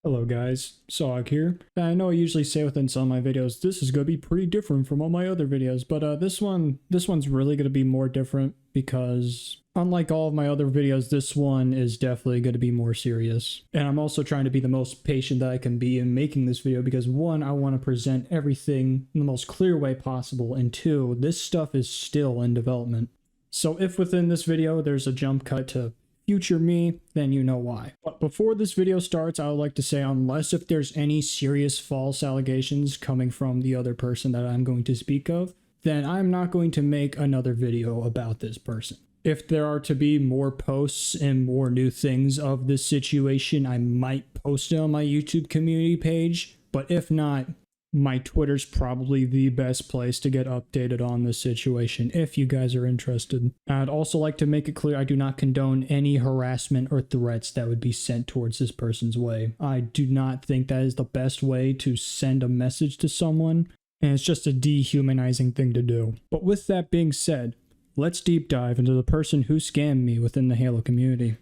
Hello guys, Sog here. I know I usually say within some of my videos, this is going to be pretty different from all my other videos, but this one's really going to be more different because unlike all of my other videos, this one is definitely going to be more serious. And I'm also trying to be the most patient that I can be in making this video because one, I want to present everything in the most clear way possible, and two, this stuff is still in development. So if within this video there's a jump cut to future me, then you know why. But before this video starts, I would like to say, unless if there's any serious false allegations coming from the other person that I'm going to speak of, then I'm not going to make another video about this person. If there are to be more posts and more new things of this situation, I might post it on my YouTube community page, but if not, my Twitter's probably the best place to get updated on this situation if you guys are interested. I'd also like to make it clear I do not condone any harassment or threats that would be sent towards this person's way. I do not think that is the best way to send a message to someone, and it's just a dehumanizing thing to do. But with that being said, let's deep dive into the person who scammed me within the Halo community.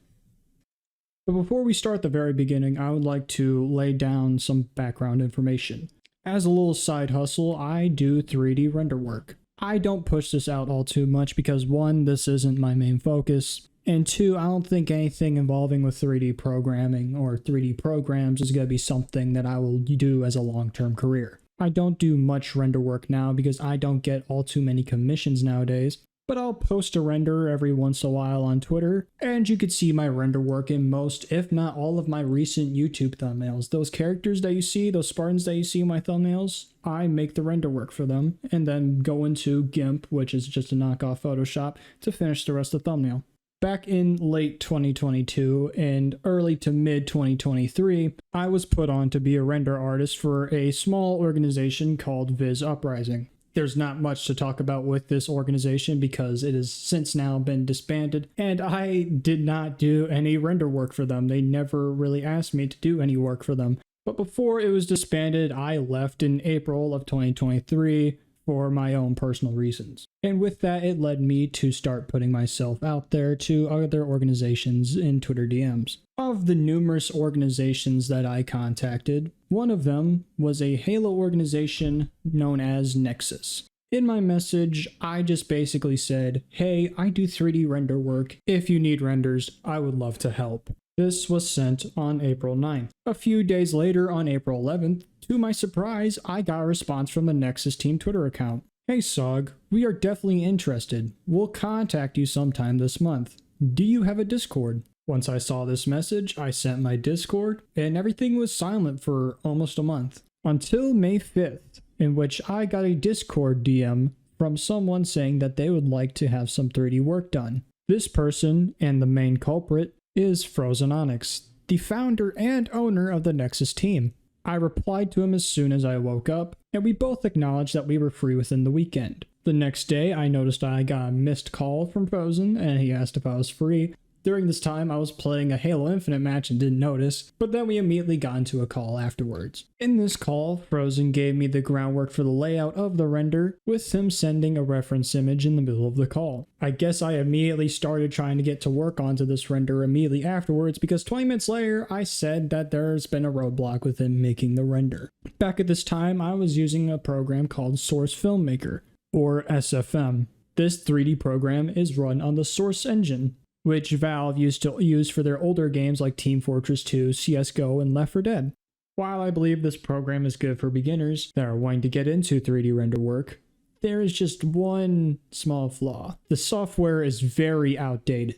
But before we start the very beginning, I would like to lay down some background information. As a little side hustle, I do 3D render work. I don't push this out all too much because one, this isn't my main focus, and two, I don't think anything involving with 3D programming or 3D programs is going to be something that I will do as a long-term career. I don't do much render work now because I don't get all too many commissions nowadays, but I'll post a render every once in a while on Twitter, and you could see my render work in most, if not all of my recent YouTube thumbnails. Those characters that you see, those Spartans that you see in my thumbnails, I make the render work for them, and then go into GIMP, which is just a knockoff Photoshop, to finish the rest of the thumbnail. Back in late 2022 and early to mid 2023, I was put on to be a render artist for a small organization called Viz Uprising. There's not much to talk about with this organization because it has since now been disbanded, and I did not do any render work for them. They never really asked me to do any work for them. But before it was disbanded, I left in April of 2023 for my own personal reasons. And with that, it led me to start putting myself out there to other organizations in Twitter DMs. Of the numerous organizations that I contacted, one of them was a Halo organization known as Nexus. In my message, I just basically said, hey, I do 3D render work. If you need renders, I would love to help. This was sent on April 9th. A few days later, on April 11th, to my surprise, I got a response from the Nexus team Twitter account. Hey Sog, we are definitely interested. We'll contact you sometime this month. Do you have a Discord? Once I saw this message, I sent my Discord, and everything was silent for almost a month. Until May 5th, in which I got a Discord DM from someone saying that they would like to have some 3D work done. This person, and the main culprit, is Frozen Onyx, the founder and owner of the Nexus team. I replied to him as soon as I woke up, and we both acknowledged that we were free within the weekend. The next day, I noticed I got a missed call from Frozen, and he asked if I was free. During this time, I was playing a Halo Infinite match and didn't notice, but then we immediately got into a call afterwards. In this call, Frozen gave me the groundwork for the layout of the render, with him sending a reference image in the middle of the call. I guess I immediately started trying to get to work onto this render immediately afterwards because 20 minutes later, I said that there's been a roadblock with him making the render. Back at this time, I was using a program called Source Filmmaker, or SFM. This 3D program is run on the Source engine, which Valve used to use for their older games like Team Fortress 2, CSGO, and Left 4 Dead. While I believe this program is good for beginners that are wanting to get into 3D render work, there is just one small flaw. The software is very outdated.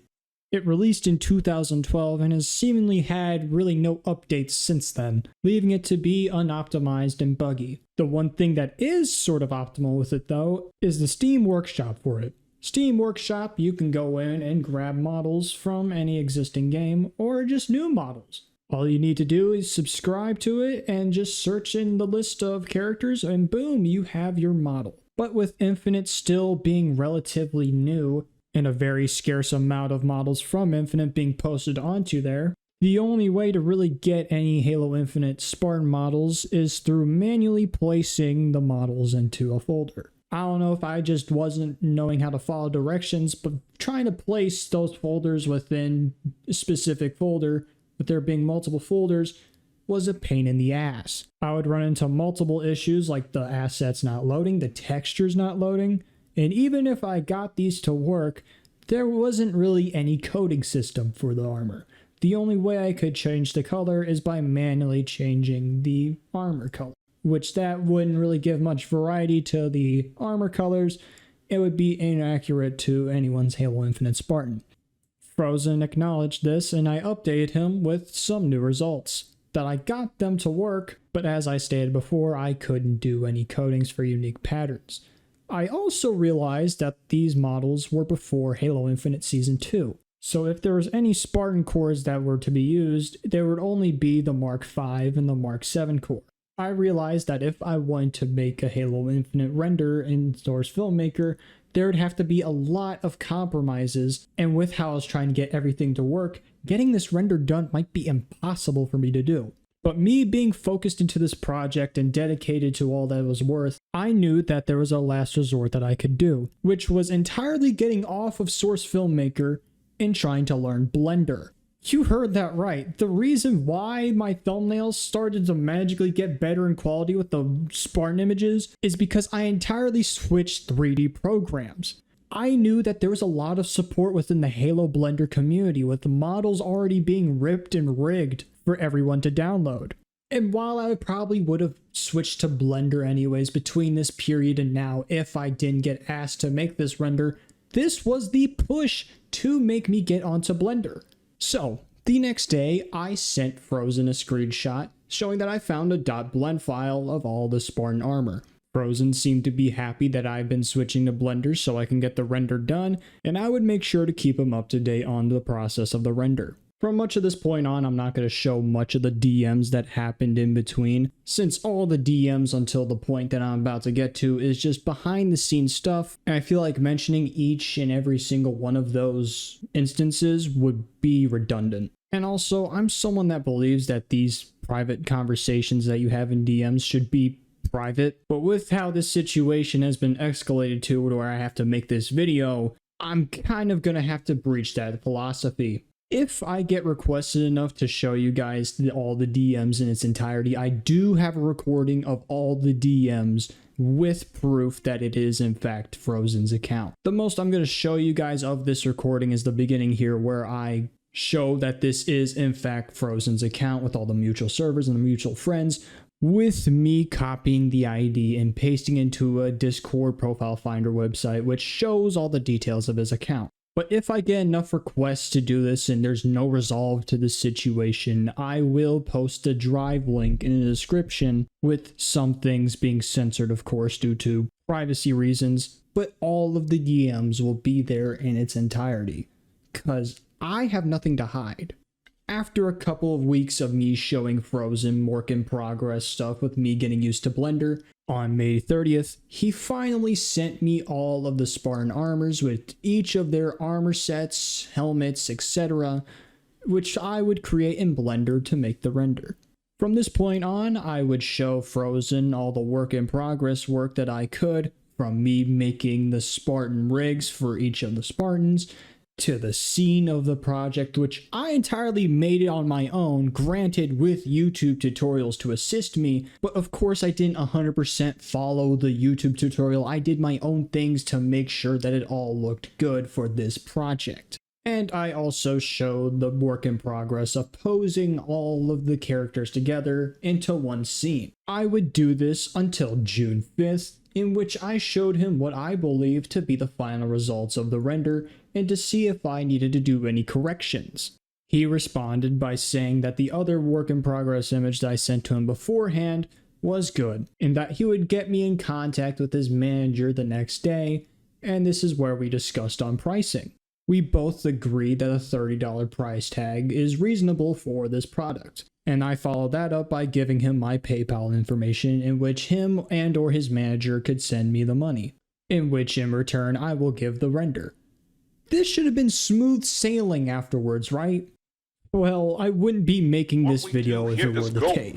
It released in 2012 and has seemingly had really no updates since then, leaving it to be unoptimized and buggy. The one thing that is sort of optimal with it though is the Steam Workshop for it. Steam Workshop, you can go in and grab models from any existing game or just new models. All you need to do is subscribe to it and just search in the list of characters and boom, you have your model. But with Infinite still being relatively new and a very scarce amount of models from Infinite being posted onto there, the only way to really get any Halo Infinite Spartan models is through manually placing the models into a folder. I don't know if I just wasn't knowing how to follow directions, but trying to place those folders within a specific folder, with there being multiple folders, was a pain in the ass. I would run into multiple issues like the assets not loading, the textures not loading, and even if I got these to work, there wasn't really any coding system for the armor. The only way I could change the color is by manually changing the armor color, which that wouldn't really give much variety to the armor colors. It would be inaccurate to anyone's Halo Infinite Spartan. Frozen acknowledged this, and I updated him with some new results. That I got them to work, but as I stated before, I couldn't do any codings for unique patterns. I also realized that these models were before Halo Infinite Season 2, so if there was any Spartan cores that were to be used, there would only be the Mark V and the Mark VII core. I realized that if I wanted to make a Halo Infinite render in Source Filmmaker, there would have to be a lot of compromises, and with how I was trying to get everything to work, getting this render done might be impossible for me to do. But me being focused into this project and dedicated to all that it was worth, I knew that there was a last resort that I could do, which was entirely getting off of Source Filmmaker and trying to learn Blender. You heard that right. The reason why my thumbnails started to magically get better in quality with the Spartan images is because I entirely switched 3D programs. I knew that there was a lot of support within the Halo Blender community, with the models already being ripped and rigged for everyone to download. And while I probably would have switched to Blender anyways between this period and now if I didn't get asked to make this render, this was the push to make me get onto Blender. So, the next day, I sent Frozen a screenshot showing that I found a .blend file of all the Spartan armor. Frozen seemed to be happy that I've been switching to Blender so I can get the render done, and I would make sure to keep him up to date on the process of the render. From much of this point on, I'm not going to show much of the DMs that happened in between, since all the DMs until the point that I'm about to get to is just behind the scenes stuff, and I feel like mentioning each and every single one of those instances would be redundant. And also, I'm someone that believes that these private conversations that you have in DMs should be private, but with how this situation has been escalated to where I have to make this video, I'm kind of going to have to breach that philosophy. If I get requested enough to show you guys all the DMs in its entirety, I do have a recording of all the DMs with proof that it is in fact Frozen's account. The most I'm going to show you guys of this recording is the beginning here, where I show that this is in fact Frozen's account with all the mutual servers and the mutual friends, with me copying the ID and pasting into a Discord profile finder website which shows all the details of his account. But if I get enough requests to do this and there's no resolve to this situation, I will post a drive link in the description, with some things being censored of course due to privacy reasons, but all of the DMs will be there in its entirety, because I have nothing to hide. After a couple of weeks of me showing Frozen work in progress stuff with me getting used to Blender, on May 30th, he finally sent me all of the Spartan armors with each of their armor sets, helmets, etc., which I would create in Blender to make the render. From this point on, I would show Frozen all the work in progress work that I could, from me making the Spartan rigs for each of the Spartans, to the scene of the project, which I entirely made it on my own, granted with YouTube tutorials to assist me, but of course I didn't 100% follow the YouTube tutorial. I did my own things to make sure that it all looked good for this project. And I also showed the work in progress of posing all of the characters together into one scene. I would do this until June 5th, in which I showed him what I believe to be the final results of the render and to see if I needed to do any corrections. He responded by saying that the other work in progress image that I sent to him beforehand was good, and that he would get me in contact with his manager the next day, and this is where we discussed on pricing. We both agreed that a $30 price tag is reasonable for this product, and I followed that up by giving him my PayPal information, in which him and or his manager could send me the money, in which in return I will give the render. This should have been smooth sailing afterwards, right? Well, I wouldn't be making this video if it were the case.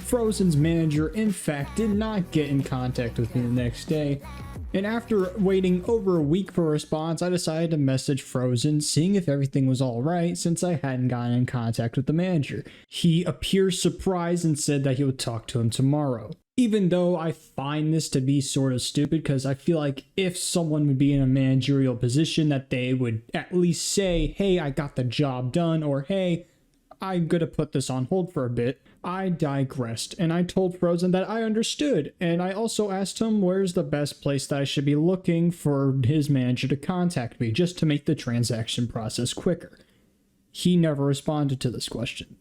Frozen's manager in fact did not get in contact with me the next day, and after waiting over a week for a response, I decided to message Frozen, seeing if everything was alright since I hadn't gotten in contact with the manager. He appeared surprised and said that he would talk to him tomorrow. Even though I find this to be sort of stupid, because I feel like if someone would be in a managerial position that they would at least say, hey, I got the job done, or hey, I'm gonna put this on hold for a bit. I digressed, and I told Frozen that I understood, and I also asked him where's the best place that I should be looking for his manager to contact me, just to make the transaction process quicker. He never responded to this question.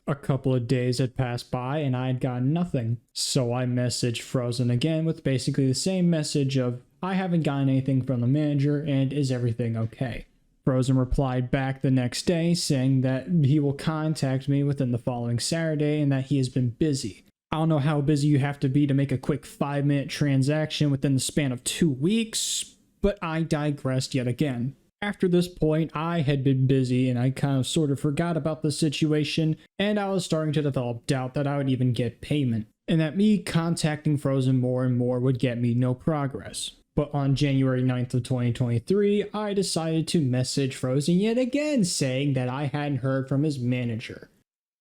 A couple of days had passed by and I had gotten nothing, so I messaged Frozen again with basically the same message of, I haven't gotten anything from the manager and is everything okay? Frozen replied back the next day saying that he will contact me within the following Saturday and that he has been busy. I don't know how busy you have to be to make a quick 5-minute transaction within the span of 2 weeks, but I digressed yet again. After this point, I had been busy and I kind of sort of forgot about the situation, and I was starting to develop doubt that I would even get payment, and that me contacting Frozen more and more would get me no progress. But on January 9th of 2023, I decided to message Frozen yet again saying that I hadn't heard from his manager.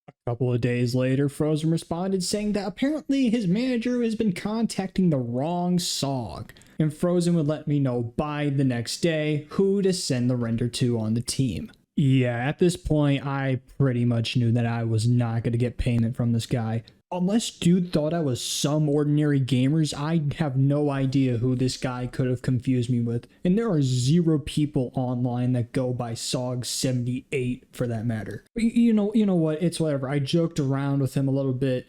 A couple of days later, Frozen responded saying that apparently his manager has been contacting the wrong SOG, and Frozen would let me know by the next day who to send the render to on the team. Yeah, at this point, I pretty much knew that I was not going to get payment from this guy. Unless dude thought I was some ordinary gamers, I have no idea who this guy could have confused me with. And there are 0 people online that go by SOG78 for that matter. You know what, it's whatever. I joked around with him a little bit,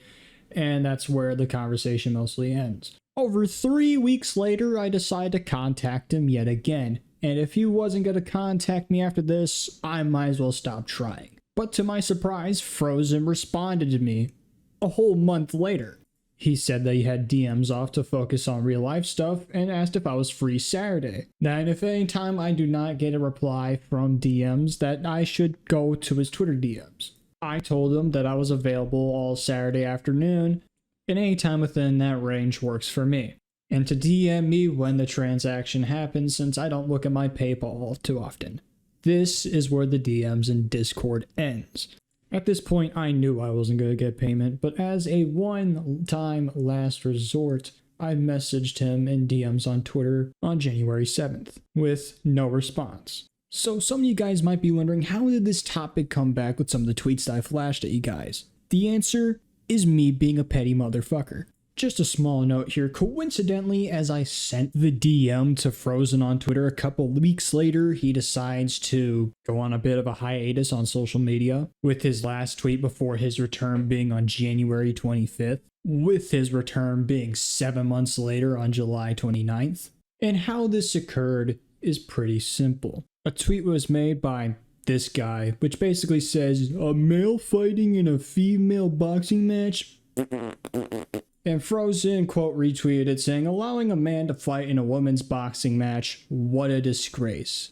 and that's where the conversation mostly ends. Over 3 weeks later, I decided to contact him yet again. And if he wasn't going to contact me after this, I might as well stop trying. But to my surprise, Frozen responded to me a whole month later. He said that he had DMs off to focus on real life stuff and asked if I was free Saturday. That if any time I do not get a reply from DMs, that I should go to his Twitter DMs. I told him that I was available all Saturday afternoon, and any time within that range works for me. And to DM me when the transaction happens, since I don't look at my PayPal too often. This is where the DMs in Discord ends. At this point, I knew I wasn't going to get payment, but as a one-time last resort, I messaged him in DMs on Twitter on January 7th, with no response. So some of you guys might be wondering, how did this topic come back with some of the tweets that I flashed at you guys? The answer is me being a petty motherfucker. Just a small note here, coincidentally, as I sent the DM to Frozen on Twitter a couple weeks later, he decides to go on a bit of a hiatus on social media, with his last tweet before his return being on January 25th, with his return being 7 months later on July 29th. And how this occurred is pretty simple. A tweet was made by this guy, which basically says, a male fighting in a female boxing match? And Frozen, quote, retweeted it saying, allowing a man to fight in a women's boxing match, what a disgrace.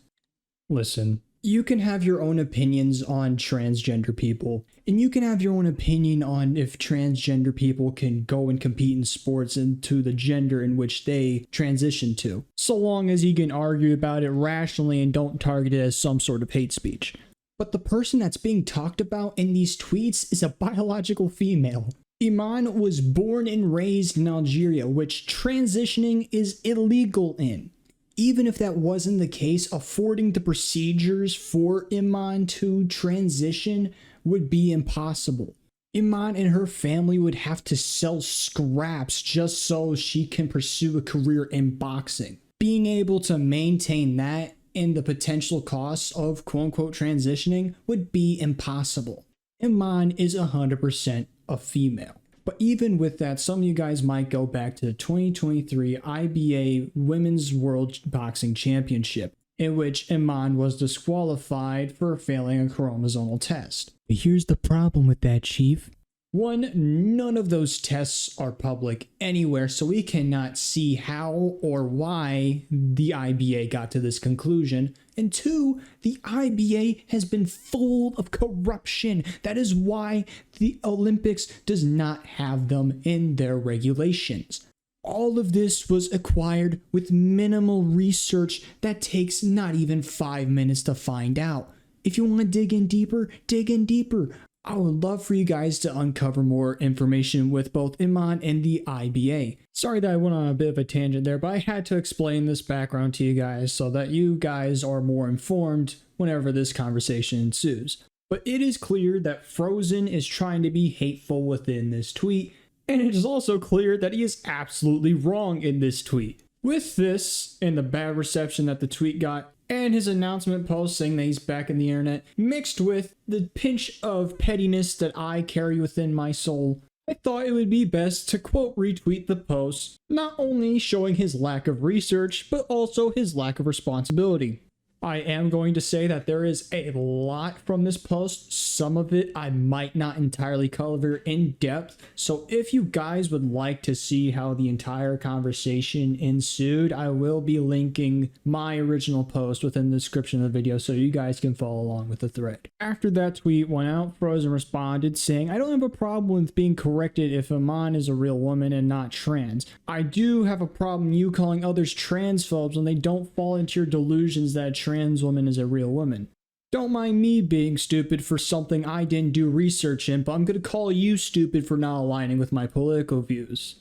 Listen, you can have your own opinions on transgender people, and you can have your own opinion on if transgender people can go and compete in sports into the gender in which they transition to, so long as you can argue about it rationally and don't target it as some sort of hate speech. But the person that's being talked about in these tweets is a biological female. Iman was born and raised in Algeria, which transitioning is illegal in. Even if that wasn't the case, affording the procedures for Iman to transition would be impossible. Iman and her family would have to sell scraps just so she can pursue a career in boxing. Being able to maintain that and the potential costs of quote-unquote transitioning would be impossible. Iman is 100% a female. But even with that, some of you guys might go back to the 2023 IBA Women's World Boxing Championship, in which Iman was disqualified for failing a chromosomal test. Here's the problem with that, Chief. One, none of those tests are public anywhere, so we cannot see how or why the IBA got to this conclusion. And two, the IBA has been full of corruption. That is why the Olympics does not have them in their regulations. All of this was acquired with minimal research that takes not even 5 minutes to find out. If you want to dig in deeper, dig in deeper. I would love for you guys to uncover more information with both Iman and the IBA. Sorry that I went on a bit of a tangent there, but I had to explain this background to you guys so that you guys are more informed whenever this conversation ensues. But it is clear that Frozen is trying to be hateful within this tweet, and it is also clear that he is absolutely wrong in this tweet. With this, and the bad reception that the tweet got, and his announcement post saying that he's back in the internet, mixed with the pinch of pettiness that I carry within my soul, I thought it would be best to quote retweet the post, not only showing his lack of research, but also his lack of responsibility. I am going to say that there is a lot from this post. Some of it I might not entirely cover in depth. So if you guys would like to see how the entire conversation ensued, I will be linking my original post within the description of the video so you guys can follow along with the thread. After that tweet went out, Frozen responded saying, "I don't have a problem with being corrected if Iman is a real woman and not trans. I do have a problem you calling others transphobes when they don't fall into your delusions that a trans woman is a real woman. Don't mind me being stupid for something I didn't do research in, but I'm gonna call you stupid for not aligning with my political views."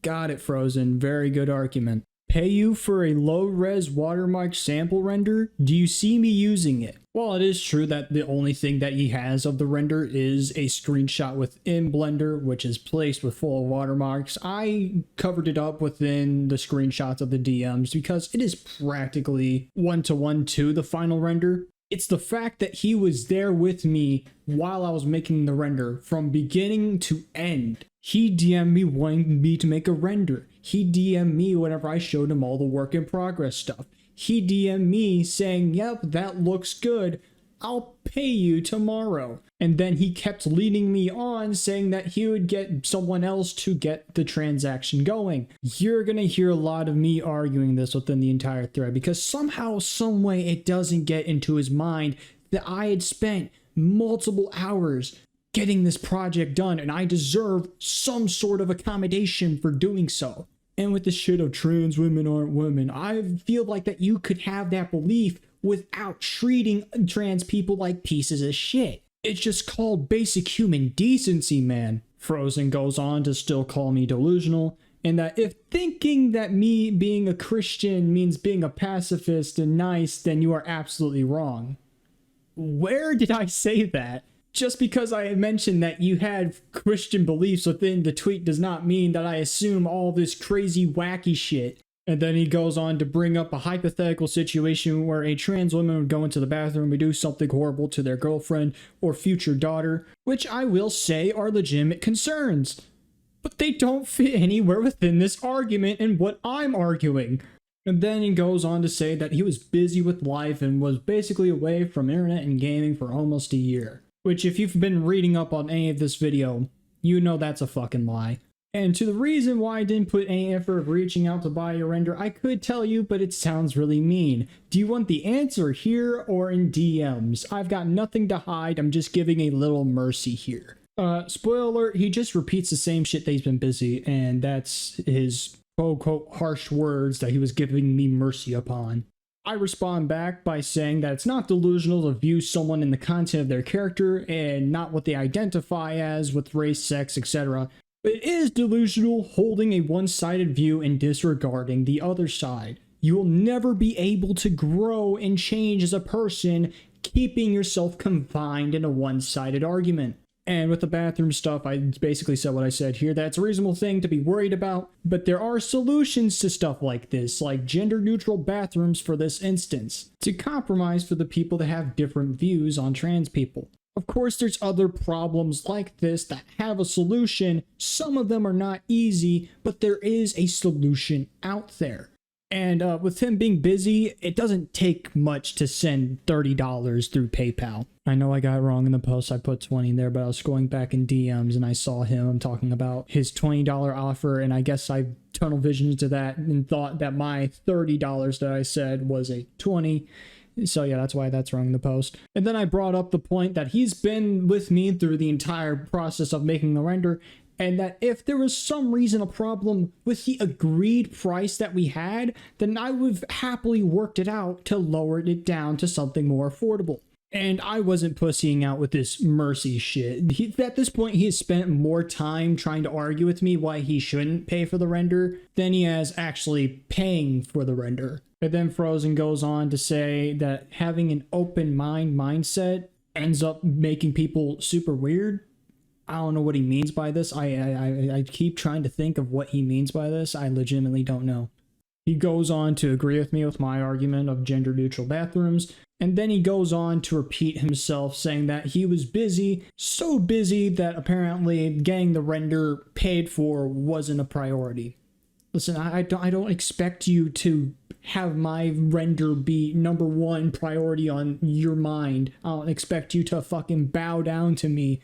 Got it, Frozen. Very good argument. Pay you for a low-res watermark sample render? Do you see me using it? While it is true that the only thing that he has of the render is a screenshot within Blender, which is placed with full watermarks, I covered it up within the screenshots of the DMs because it is practically one-to-one to the final render. It's the fact that he was there with me while I was making the render from beginning to end. He DM'd me wanting me to make a render. He DM'd me whenever I showed him all the work in progress stuff. He DM'd me saying, "Yep, that looks good. I'll pay you tomorrow." And then he kept leading me on saying that he would get someone else to get the transaction going. You're gonna hear a lot of me arguing this within the entire thread because somehow, some way it doesn't get into his mind that I had spent multiple hours getting this project done and I deserve some sort of accommodation for doing so. And with the shit of trans women aren't women, I feel like that you could have that belief without treating trans people like pieces of shit. It's just called basic human decency, man. Frozen goes on to still call me delusional, and that if thinking that me being a Christian means being a pacifist and nice, then you are absolutely wrong. Where did I say that? Just because I mentioned that you had Christian beliefs within the tweet does not mean that I assume all this crazy wacky shit. And then he goes on to bring up a hypothetical situation where a trans woman would go into the bathroom and do something horrible to their girlfriend or future daughter, which I will say are legitimate concerns. But they don't fit anywhere within this argument and what I'm arguing. And then he goes on to say that he was busy with life and was basically away from internet and gaming for almost a year. Which, if you've been reading up on any of this video, you know that's a fucking lie. And to the reason why I didn't put any effort of reaching out to buy a render, I could tell you, but it sounds really mean. Do you want the answer here or in DMs? I've got nothing to hide, I'm just giving a little mercy here. Spoiler alert, he just repeats the same shit that he's been busy, and that's his quote-unquote harsh words that he was giving me mercy upon. I respond back by saying that it's not delusional to view someone in the content of their character and not what they identify as with race, sex, etc. But it is delusional holding a one-sided view and disregarding the other side. You will never be able to grow and change as a person keeping yourself confined in a one-sided argument. And with the bathroom stuff, I basically said what I said here, that it's a reasonable thing to be worried about, but there are solutions to stuff like this, like gender-neutral bathrooms for this instance, to compromise for the people that have different views on trans people. Of course, there's other problems like this that have a solution. Some of them are not easy, but there is a solution out there. And with him being busy, it doesn't take much to send $30 through PayPal. I know I got it wrong in the post. I put 20 there, but I was going back in DMs and I saw him talking about his $20 offer. And I guess I tunnel visioned to that and thought that my $30 that I said was a 20. So yeah, that's why that's wrong in the post. And then I brought up the point that he's been with me through the entire process of making the render, and that if there was some reason a problem with the agreed price that we had, then I would have happily worked it out to lower it down to something more affordable. And I wasn't pussying out with this mercy shit. At this point, he has spent more time trying to argue with me why he shouldn't pay for the render than he has actually paying for the render. But then Frozen goes on to say that having an open mindset ends up making people super weird. I don't know what he means by this. I keep trying to think of what he means by this. I legitimately don't know. He goes on to agree with me with my argument of gender-neutral bathrooms, and then he goes on to repeat himself, saying that he was busy, so busy that apparently getting the render paid for wasn't a priority. Listen, I don't expect you to have my render be number one priority on your mind. I don't expect you to fucking bow down to me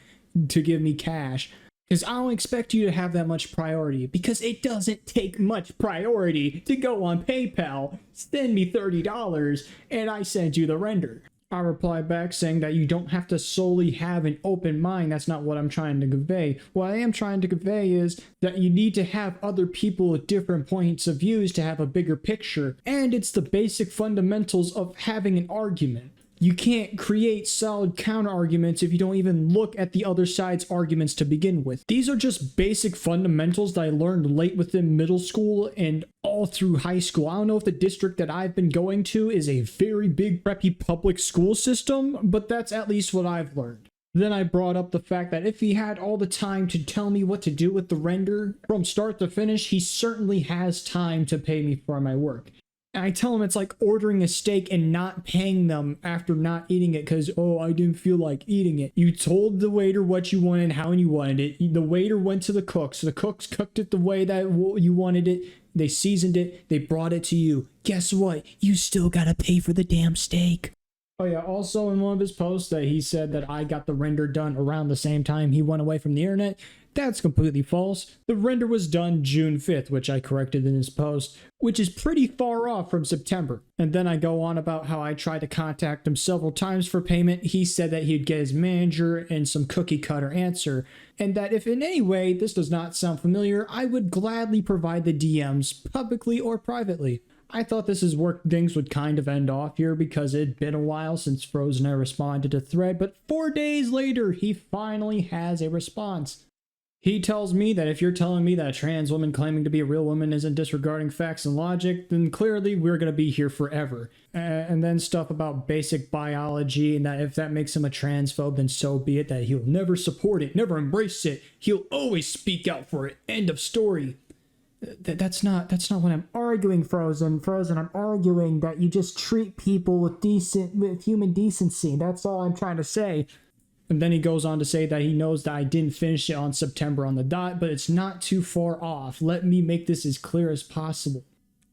to give me cash, because I don't expect you to have that much priority, because it doesn't take much priority to go on PayPal, send me $30, and I send you the render. I reply back saying that you don't have to solely have an open mind. That's not what I'm trying to convey. What I am trying to convey is that you need to have other people with different points of views to have a bigger picture, and it's the basic fundamentals of having an argument. You can't create solid counter arguments if you don't even look at the other side's arguments to begin with. These are just basic fundamentals that I learned late within middle school and all through high school. I don't know if the district that I've been going to is a very big preppy public school system, but that's at least what I've learned. Then I brought up the fact that if he had all the time to tell me what to do with the render from start to finish, he certainly has time to pay me for my work. And I tell him it's like ordering a steak and not paying them after not eating it because, oh, I didn't feel like eating it. You told the waiter what you wanted, how you wanted it. The waiter went to the cook, so the cooks cooked it the way that you wanted it. They seasoned it. They brought it to you. Guess what? You still gotta pay for the damn steak. Oh yeah, also in one of his posts that he said that I got the render done around the same time he went away from the internet. That's completely false. The render was done June 5th, which I corrected in his post, which is pretty far off from September. And then I go on about how I tried to contact him several times for payment. He said that he'd get his manager and some cookie cutter answer, and that if in any way this does not sound familiar, I would gladly provide the DMs publicly or privately. I thought this is where things would kind of end off here because it'd been a while since Frozen and I responded to thread, but 4 days later, he finally has a response. He tells me that if you're telling me that a trans woman claiming to be a real woman isn't disregarding facts and logic, then clearly we're going to be here forever. And then stuff about basic biology, and that if that makes him a transphobe, then so be it, that he'll never support it, never embrace it. He'll always speak out for it. End of story. That's not what I'm arguing, Frozen. I'm arguing that you just treat people with human decency. That's all I'm trying to say. And then he goes on to say that he knows that I didn't finish it on September on the dot, but it's not too far off. Let me make this as clear as possible.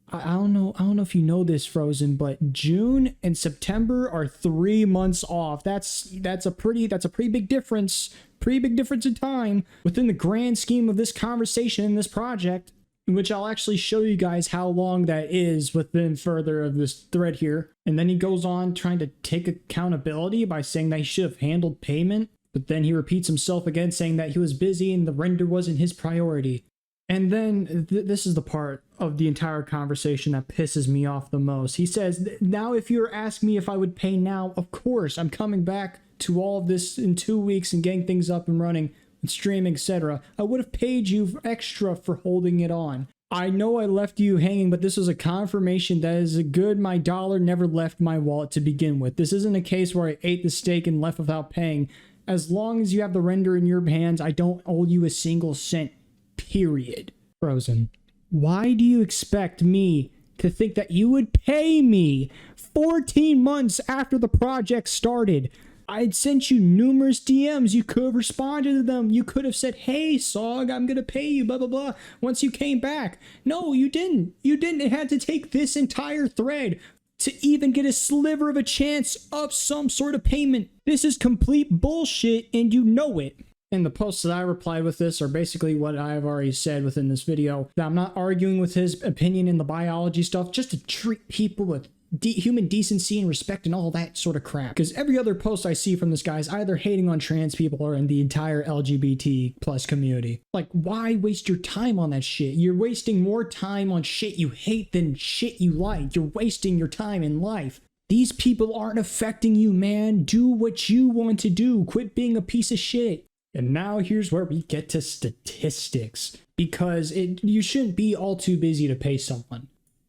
I don't know if you know this, Frozen, but June and September are 3 months off. That's a pretty big difference. Pretty big difference in time within the grand scheme of this conversation and this project, in which I'll actually show you guys how long that is within further of this thread here. And then he goes on trying to take accountability by saying that he should have handled payment, but then he repeats himself again saying that he was busy and the render wasn't his priority. And then this is the part of the entire conversation that pisses me off the most. He says, now if you're asking me if I would pay now, of course, I'm coming back to all of this in 2 weeks and getting things up and running. Streaming, etc. I would have paid you extra for holding it on. I know I left you hanging, but this was a confirmation that is a good my dollar never left my wallet to begin with. This isn't a case where I ate the steak and left without paying. As long as you have the render in your hands, I don't owe you a single cent. Period. Frozen. Why do you expect me to think that you would pay me 14 months after the project started? I'd sent you numerous DMs. You could have responded to them. You could have said, hey, Sog, I'm going to pay you, blah, blah, blah, once you came back. No, you didn't. You didn't. It had to take this entire thread to even get a sliver of a chance of some sort of payment. This is complete bullshit, and you know it. And the posts that I replied with this are basically what I've already said within this video. That I'm not arguing with his opinion in the biology stuff, just to treat people with human decency and respect and all that sort of crap. Because every other post I see from this guy is either hating on trans people or in the entire LGBT plus community. Like, why waste your time on that shit? You're wasting more time on shit you hate than shit you like. You're wasting your time in life. These people aren't affecting you, man. Do what you want to do. Quit being a piece of shit. And now here's where we get to statistics. Because you shouldn't be all too busy to pay someone.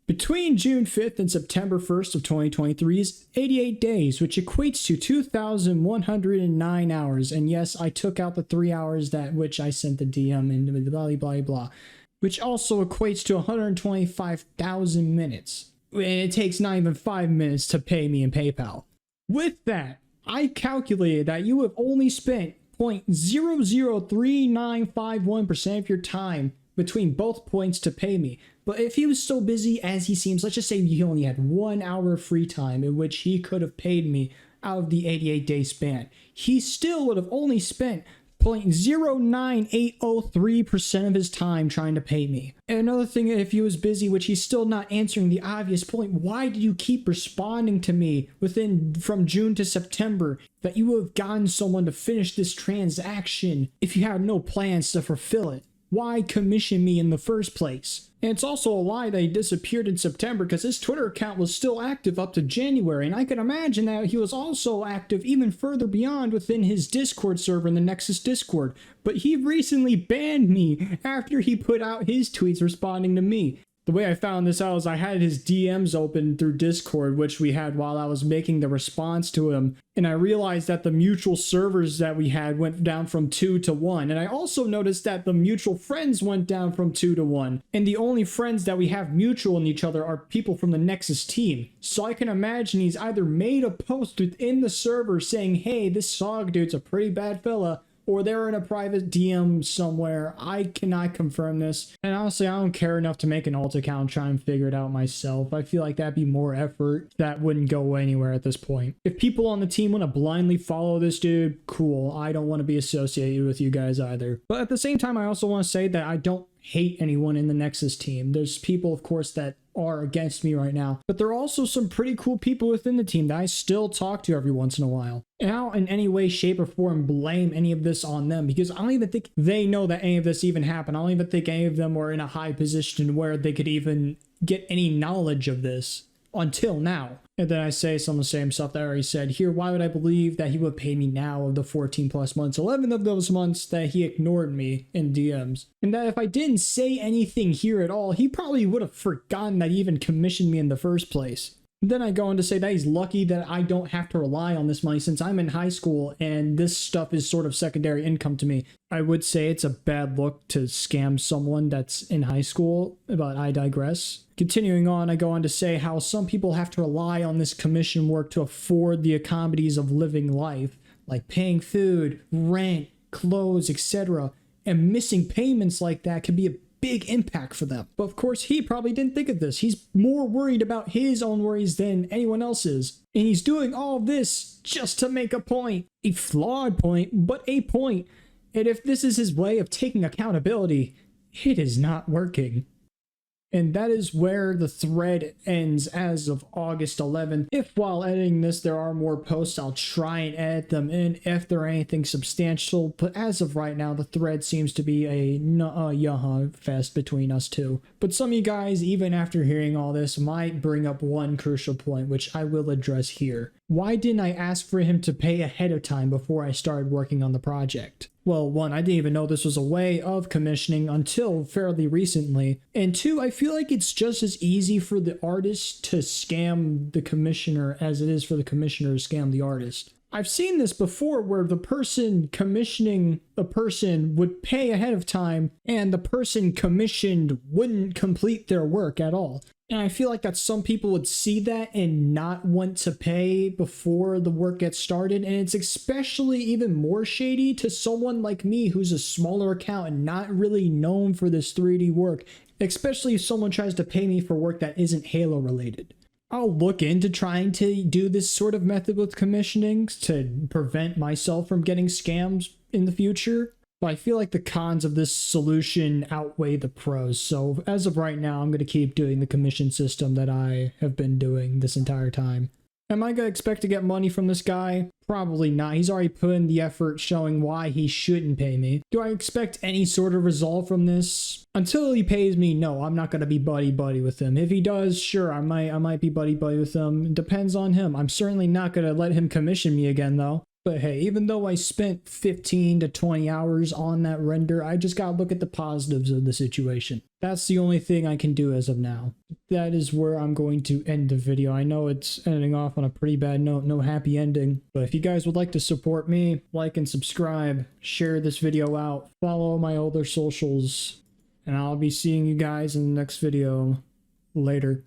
Between June 5th and September 1st of 2023 is 88 days, which equates to 2,109 hours. And yes, I took out the 3 hours that which I sent the DM and blah, blah, blah, which also equates to 125,000 minutes. And it takes not even 5 minutes to pay me in PayPal. With that, I calculated that you have only spent 0.003951% of your time between both points to pay me. But if he was so busy as he seems, let's just say he only had 1 hour of free time in which he could have paid me out of the 88-day span, he still would have only spent 0.09803% of his time trying to pay me. And another thing, if he was busy, which he's still not answering the obvious point, why did you keep responding to me from June to September that you would have gotten someone to finish this transaction if you had no plans to fulfill it? Why commission me in the first place? And it's also a lie that he disappeared in September because his Twitter account was still active up to January, and I can imagine that he was also active even further beyond within his Discord server in the Nexus Discord. But he recently banned me after he put out his tweets responding to me. The way I found this out is I had his DMs open through Discord, which we had while I was making the response to him. And I realized that the mutual servers that we had went down from 2 to 1. And I also noticed that the mutual friends went down from 2 to 1. And the only friends that we have mutual in each other are people from the Nexus team. So I can imagine he's either made a post within the server saying, hey, this Sog dude's a pretty bad fella, or they're in a private DM somewhere. I cannot confirm this. And honestly, I don't care enough to make an alt account and try and figure it out myself. I feel like that'd be more effort that wouldn't go anywhere at this point. If people on the team want to blindly follow this dude, cool. I don't want to be associated with you guys either. But at the same time, I also want to say that I don't hate anyone in the Nexus team. There's people, of course, that are against me right now, but there are also some pretty cool people within the team that I still talk to every once in a while. And I don't in any way, shape, or form blame any of this on them, because I don't even think they know that any of this even happened. I don't even think any of them were in a high position where they could even get any knowledge of this until now. And then I say some of the same stuff that I already said here. Why would I believe that he would pay me now of the 14 plus months, 11 of those months that he ignored me in DMs? And that if I didn't say anything here at all, he probably would have forgotten that he even commissioned me in the first place. Then I go on to say that he's lucky that I don't have to rely on this money since I'm in high school and this stuff is sort of secondary income to me. I would say it's a bad look to scam someone that's in high school, but I digress. Continuing on, I go on to say how some people have to rely on this commission work to afford the accommodations of living life, like paying food, rent, clothes, etc. And missing payments like that could be a big impact for them. But of course, he probably didn't think of this. He's more worried about his own worries than anyone else's. And he's doing all this just to make a point. A flawed point, but a point. And if this is his way of taking accountability, it is not working. And that is where the thread ends as of August 11th. If while editing this there are more posts, I'll try and edit them in if they're anything substantial. But as of right now, the thread seems to be a yaha fest between us two. But some of you guys, even after hearing all this, might bring up one crucial point, which I will address here. Why didn't I ask for him to pay ahead of time before I started working on the project? Well, one, I didn't even know this was a way of commissioning until fairly recently. And two, I feel like it's just as easy for the artist to scam the commissioner as it is for the commissioner to scam the artist. I've seen this before where the person commissioning a person would pay ahead of time and the person commissioned wouldn't complete their work at all. And I feel like that some people would see that and not want to pay before the work gets started. And it's especially even more shady to someone like me who's a smaller account and not really known for this 3D work, especially if someone tries to pay me for work that isn't Halo related. I'll look into trying to do this sort of method with commissioning to prevent myself from getting scams in the future. But I feel like the cons of this solution outweigh the pros. So as of right now, I'm going to keep doing the commission system that I have been doing this entire time. Am I going to expect to get money from this guy? Probably not. He's already put in the effort showing why he shouldn't pay me. Do I expect any sort of result from this? Until he pays me, no, I'm not going to be buddy-buddy with him. If he does, sure, I might be buddy-buddy with him. It depends on him. I'm certainly not going to let him commission me again, though. But hey, even though I spent 15 to 20 hours on that render, I just gotta look at the positives of the situation. That's the only thing I can do as of now. That is where I'm going to end the video. I know it's ending off on a pretty bad note, no happy ending. But if you guys would like to support me, like and subscribe, share this video out, follow my other socials, and I'll be seeing you guys in the next video. Later.